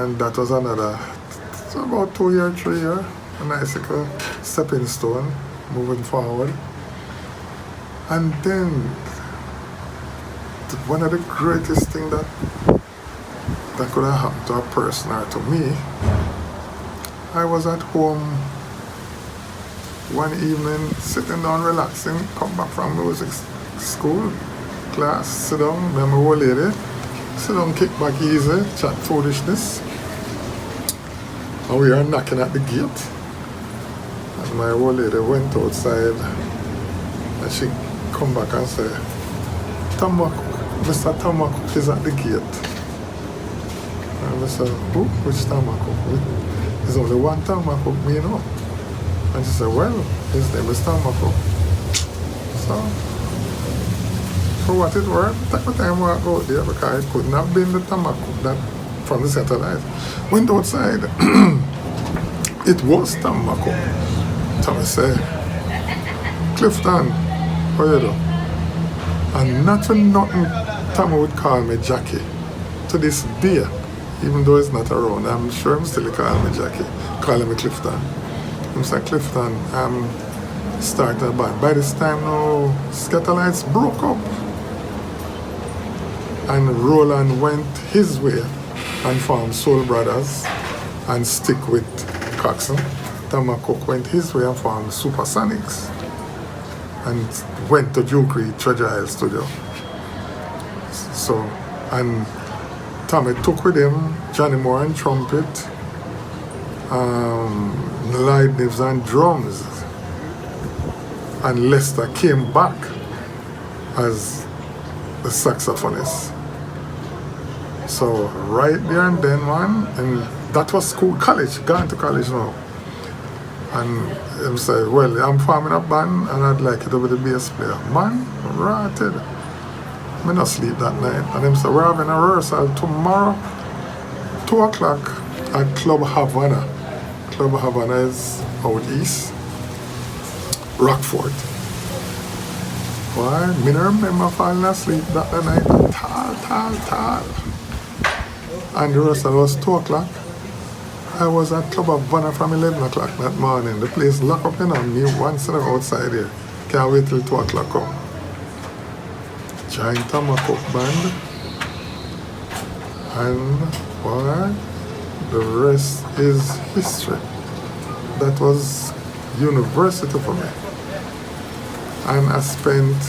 And that was another, so about 2 year, 3 year, a nice little stepping stone moving forward. And then one of the greatest things that could have happened to a person or to me, I was at home one evening sitting down relaxing, come back from music school, class, sit down, remember old lady, sit down, kick back easy, chat foolishness. And we are knocking at the gate. And my old lady went outside and she come back and said, Mr. Tamakuk is at the gate. And I said, who? Which Tamakuk? There's only one Tamakuk, me know. And she said, well, his name is Tamakuk. So, for what it was, take the time I go there because it couldn't have been the Tamakuk that from the satellite. Went outside, it was Tamakuk. Tommy said, Clifton, how you doing? And not for nothing, Tommy would call me Jackie. To this day, even though he's not around, I'm sure I'm still calling me Jackie, calling me Clifton. I'm saying, Clifton, I'm starting a band. By this time now, Scatterlights broke up. And Roland went his way and formed Soul Brothers and stick with Coxsone. Tamakuk went his way and formed Supersonics and went to Duke Treasure Isle Studio. So, and Tommy took with him Johnny Moore and trumpet, Lightnings and drums, and Lester came back as the saxophonist. So right there and then, man, and that was school, college, gone to college now. And he said, well, I'm forming a band and I'd like you to be the bass player. Man, rotted. I not sleep that night. And he said, we're having a rehearsal tomorrow, 2 o'clock at Club Havana. Club Havana is out east, Rockford. Why? I remember falling asleep that night, tall. And the rehearsal was 2 o'clock. I was at Club Havana from 11 o'clock that morning. The place locked up, me one sitting outside here. Can't wait till 2 o'clock come. Joined Tamakuk band. And boy, the rest is history. That was university for me. And I spent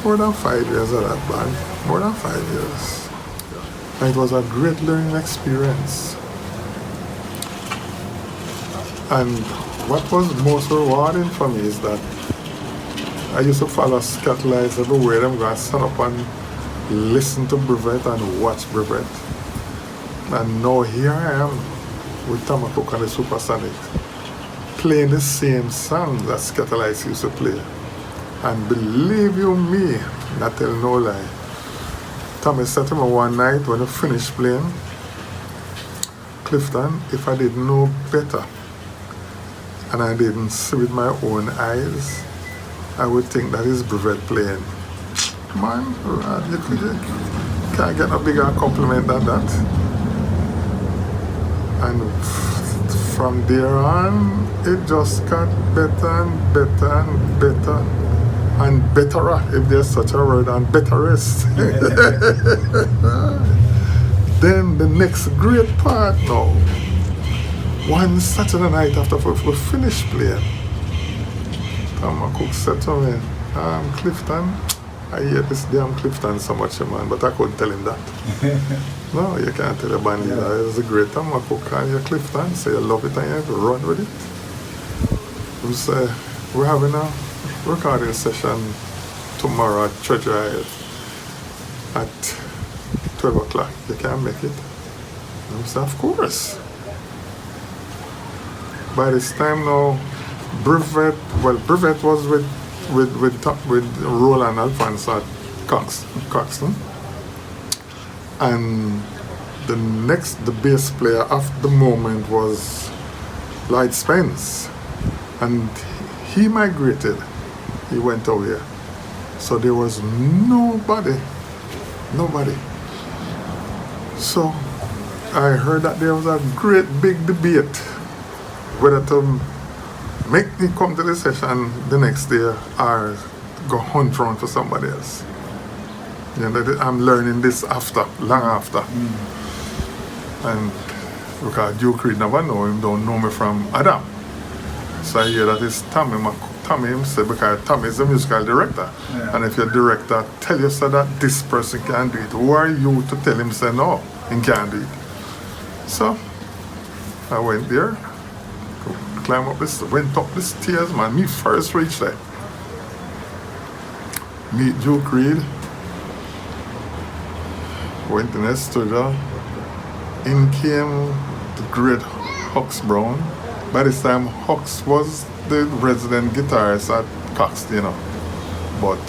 more than 5 years at that band. More than 5 years. And it was a great learning experience. And what was most rewarding for me is that I used to follow Scatterlights everywhere. I'm going to stand up and listen to Brevet and watch Brevet. And now here I am with Tamakuk and the Supersonic, playing the same song that Scatterlights used to play. And believe you me, not tell no lie, Tommy said to me one night when I finished playing, Clifton, if I didn't know better, and I didn't see with my own eyes, I would think that is Brevet playing. Man, you can't get a bigger compliment than that. And from there on, it just got better and better and better. And betterer, if there's such a word, and betterest. Then the next great part now. One Saturday night after we finished playing, Tamakuk said to me, Clifton, I hate this damn Clifton so much, man, but I couldn't tell him that. No, you can't tell a band leader, it's a great Tamakuk and you're Clifton, say you love it and you have to run with it. We say, we're having a recording session tomorrow at Treasure Isle at 12 o'clock. You can't make it. And we say, of course. By this time now, Brevet was with Roland Alfonso at Coxsone. And the bass player of the moment was Lloyd Spence. And he migrated. He went away. So there was nobody. So I heard that there was a great big debate whether to make me come to the session the next day or go hunt around for somebody else. You know, I'm learning this after, long after. And because Duke Reed never know him, don't know me from Adam. So I hear that it's Tommy himself, because Tommy is a musical director. Yeah. And if your director tell you so that this person can do it, who are you to tell him say no, he can't do it? So I went there, went up the stairs, man. Me first reached there. Meet Duke Reed. Went in the studio. In came the great Hux Brown. By this time, Hux was the resident guitarist at Cox, you know. But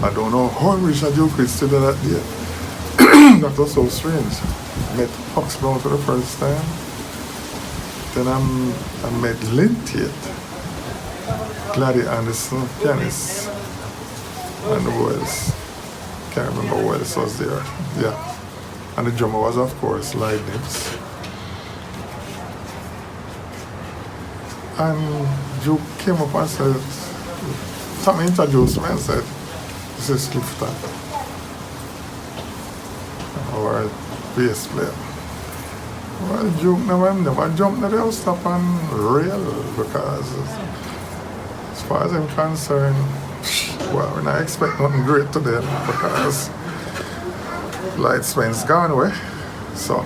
I don't know how I reached a Duke Reed studio that day. That was so strange. Met Hux Brown for the first time. Then I met Lynn Tate, Gladys Anderson, pianist, and who else? Can't remember who else was there. Yeah. And the drummer was, of course, Lloyd Nips. And Duke came up and said, Tommy introduced me and said, this is Clifton, our bass player. Well, Duke never jumped the house top and rail, because as far as I'm concerned, well, when I expect nothing great today, because Light Swain's gone away. So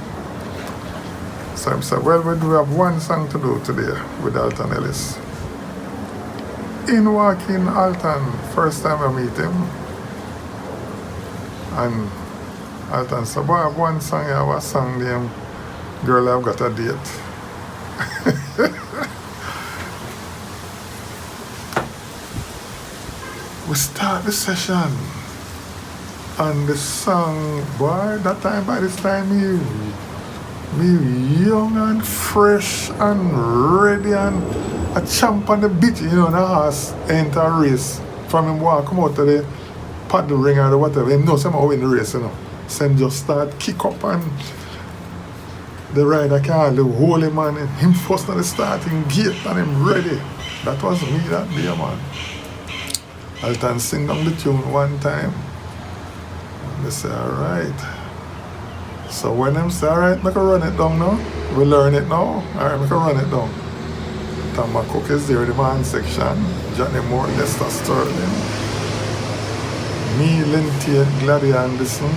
I said, well, we do have one song to do today with Alton Ellis. In walking Alton, first time I meet him, and Alton said, well, I have one song, I have a song named Girl, I've Got a Date. We start the session, and the song, boy, by this time, me young and fresh and ready and a champ on the beat, you know, the horse enter a race. From him walk come out to the paddle ring or whatever, him know somehow win the race, you know. So him just start kick up and the rider can't hold him, and him first at the starting gate and him ready. That was me that day, man. Alton sing down the tune one time. And they say, alright. So when them say, alright, make a run it down now. We learn it now. Alright, make a run it down. Tom McCook is there, the man section. Johnny Moore, Lester Sterling. Me, Lynn Tate, Gladys Anderson,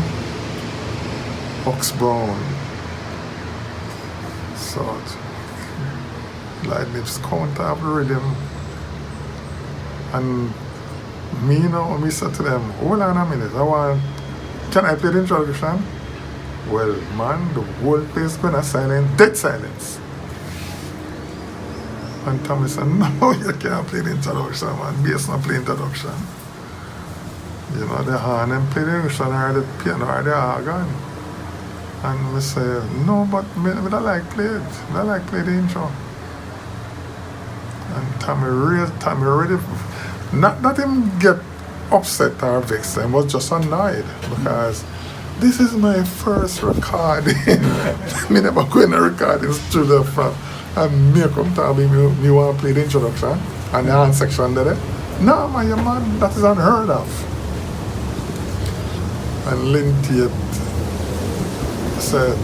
Hux Brown. So, like this count of the rhythm. And me, you know, me said to them, hold on a minute, can I play the introduction? Well, man, the whole place going to silent, dead silence. And Tommy said, no, you can't play the introduction, man. Bass not play introduction. You know, the hand and play the introduction or the piano or the organ. And we say, no, but me don't like play it. I like play the intro. And Tommy ready. Not that him get upset or vexed, I was just annoyed because this is my first recording. Me never go in a recording studio from and me come tell me want to play the introduction and the hand section there. No man, you man, that is unheard of. And Lynn Tate said,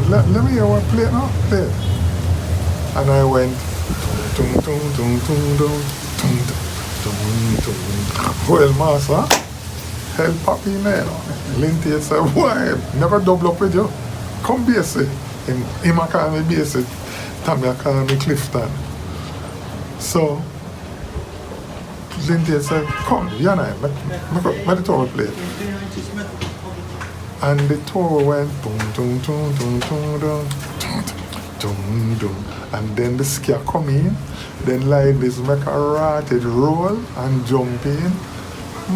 let me hear what play it now, play it. And I went tung tung tung tung tung tung tung tung. Well, master, hell poppy in there. Lynn Tate said, why? Never double up with you. Come bass it. Him a call me bass it. Tommy a call me Clifton. So Lynn Tate said, come, you and I, make the tour play. And the tour went boom, boom, boom, boom, boom, boom, boom, boom. And then the scare come in, then like this make a ratted roll and jump in.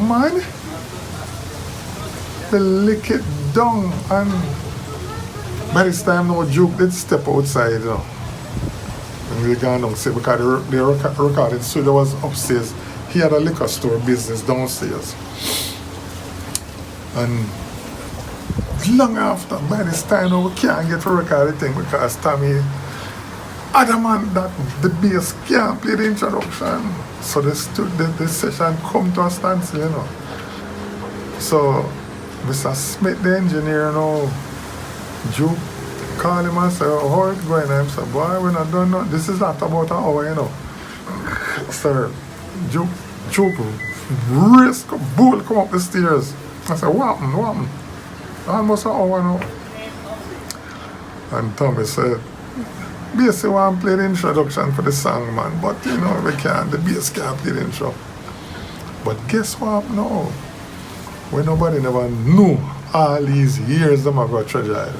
Man, they lick it down, and by this time no Duke did step outside, you know. And we gone downstairs because the recording studio was upstairs. He had a liquor store business downstairs. And long after, by this time now, we can't get to record the thing because Tommy adamant that the bass can't play the introduction. So the session come to a standstill, you know. So Mr. Smith, the engineer, now, Juke call him and say, oh, how it going? And I said, boy, we're not doing nothing. This is not about an hour, you know. Sir, Juke race, bull come up the stairs. I said, what happened? What happened? Almost an hour now. And Tommy said, basically want to play the introduction for the song, man, but you know, we can't, the bass can't play the intro. But guess what happened now? When nobody never knew all these years them have got treasure.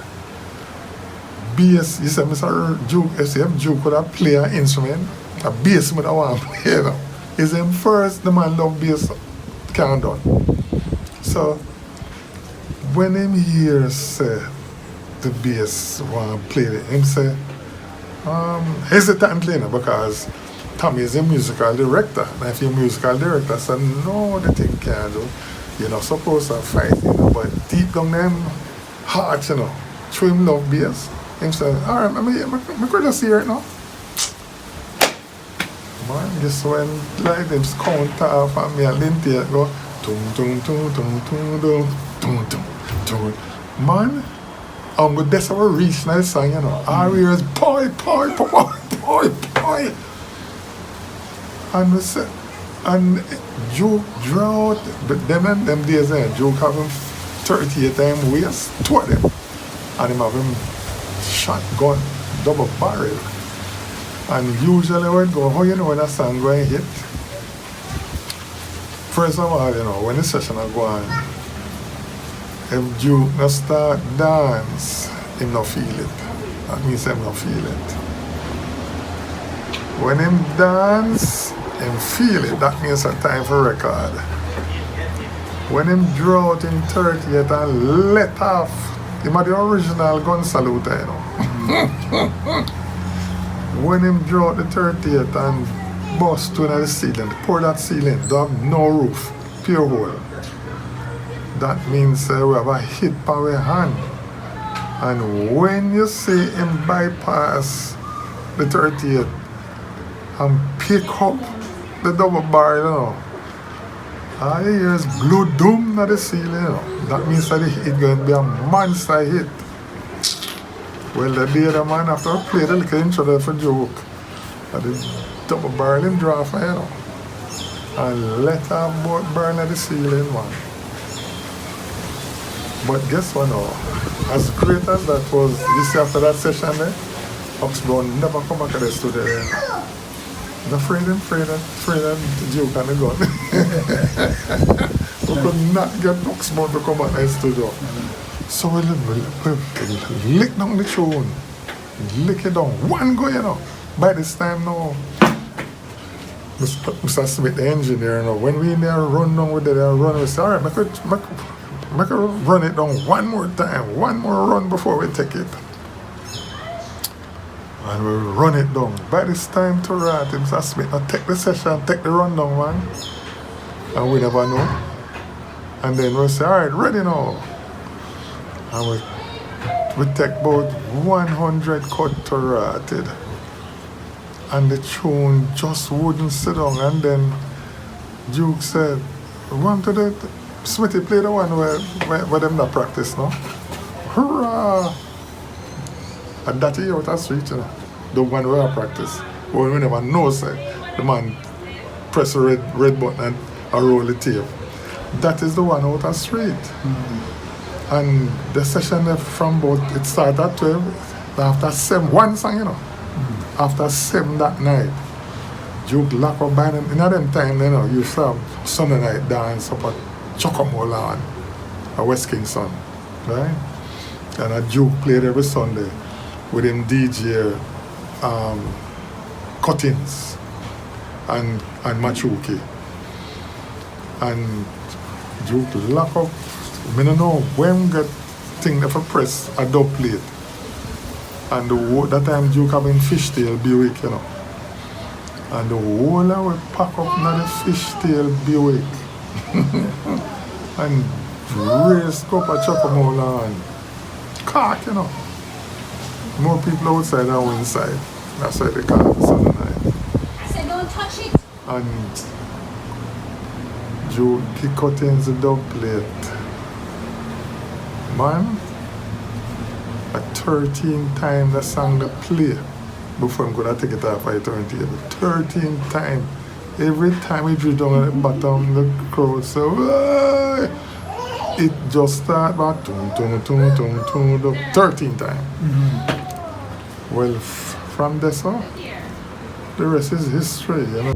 Bass, you said Mr. Juke, if Juke could have played an instrument, a bass would have want to play, you know. Is him first, the man love bass, can't done. So, when him hears say the bass want to play it, him say, hesitantly, you know, because Tommy is a musical director. And if you're a musical director, so no, the thing can't do. You're not supposed to fight, you know, but deep down them heart, you know, through him love bass. Him say, alright, I could just hear it now. Man, just when like them count off and me and Linty go tum tum tum tum tum tum tum tum tum. Man, I'm good, that's how we reach now song, you know. Our ears boy. And we say, and Juke drought, but them days Juke have him 38 time waist, two of them. And him have him shotgun, double barrel. And usually when go, how you know when a song going hit? First of all, you know, when the session are going, if Juke not start dance, him not feel it. That means him not feel it. When him dance, him feel it. That means a time for record. When him draw out in 38 and let off, him had the original gun salute, you know. When him draw out the 38 and bust to the ceiling, pour that ceiling, don't have no roof, pure hole. That means we have a hit by our hand. And when you see him bypass the 38 and pick up the double barrel, you know, all you hear is blue doom at the ceiling, you know. That means that it's going to be a monster hit. Well, the day the man after I played a little intro for Juke, and the double barrel him draw for, you know, and let her both burn at the ceiling, man. But guess what now? As great as that was, you see after that session there, Oxbourne never come back to the studio there. I'm afraid of Juke and the gun. We could not get Oxbourne to come back to the studio. So we lick down the tune, lick it down, one go, you know. By this time now, Mr. Smith, the engineer, you know, when we in there run down with it, we say, alright, make it run it down one more time, one more run before we take it. And we run it down. By this time to rat, Mr. Smith, take the session, take the run down, man. And we never know. And then we say, alright, ready now. And we take about 100 cut to ratted. And the tune just wouldn't sit down. And then Juke said, want to do it? Smithy play the one where them not practice now. Hurrah! And that is out of street, you know. The one where I practice. Well, we never know, say, the man press the red button and roll the tape. That is the one out of street. Mm-hmm. And the session from about, it started at 12, after 7, one song, you know. Mm-hmm. After 7 that night, Juke lock up by them. In them time, you know, you used to have Sunday night dance up at Chocomolan, a West Kingston, right? And a Juke played every Sunday with him DJ Cuttings and Machuki. And Juke lock up. I don't know when get thing for press a dub plate. And that time Juke having fishtail Buick, you know. And the whole of we pack up now the fishtail Buick. And race up a Chocomolan cock, you know. More people outside than inside. That's why they call it Sunday night. I said don't touch it. And Joe kick out in the dub plate. Man, a 13 times the song they play before I'm gonna take it off my turntable. 13 times. Every time it reach down at the bottom, the crowd say, "Why?" It just start about 13 times. Well, from this on, the rest is history, you know.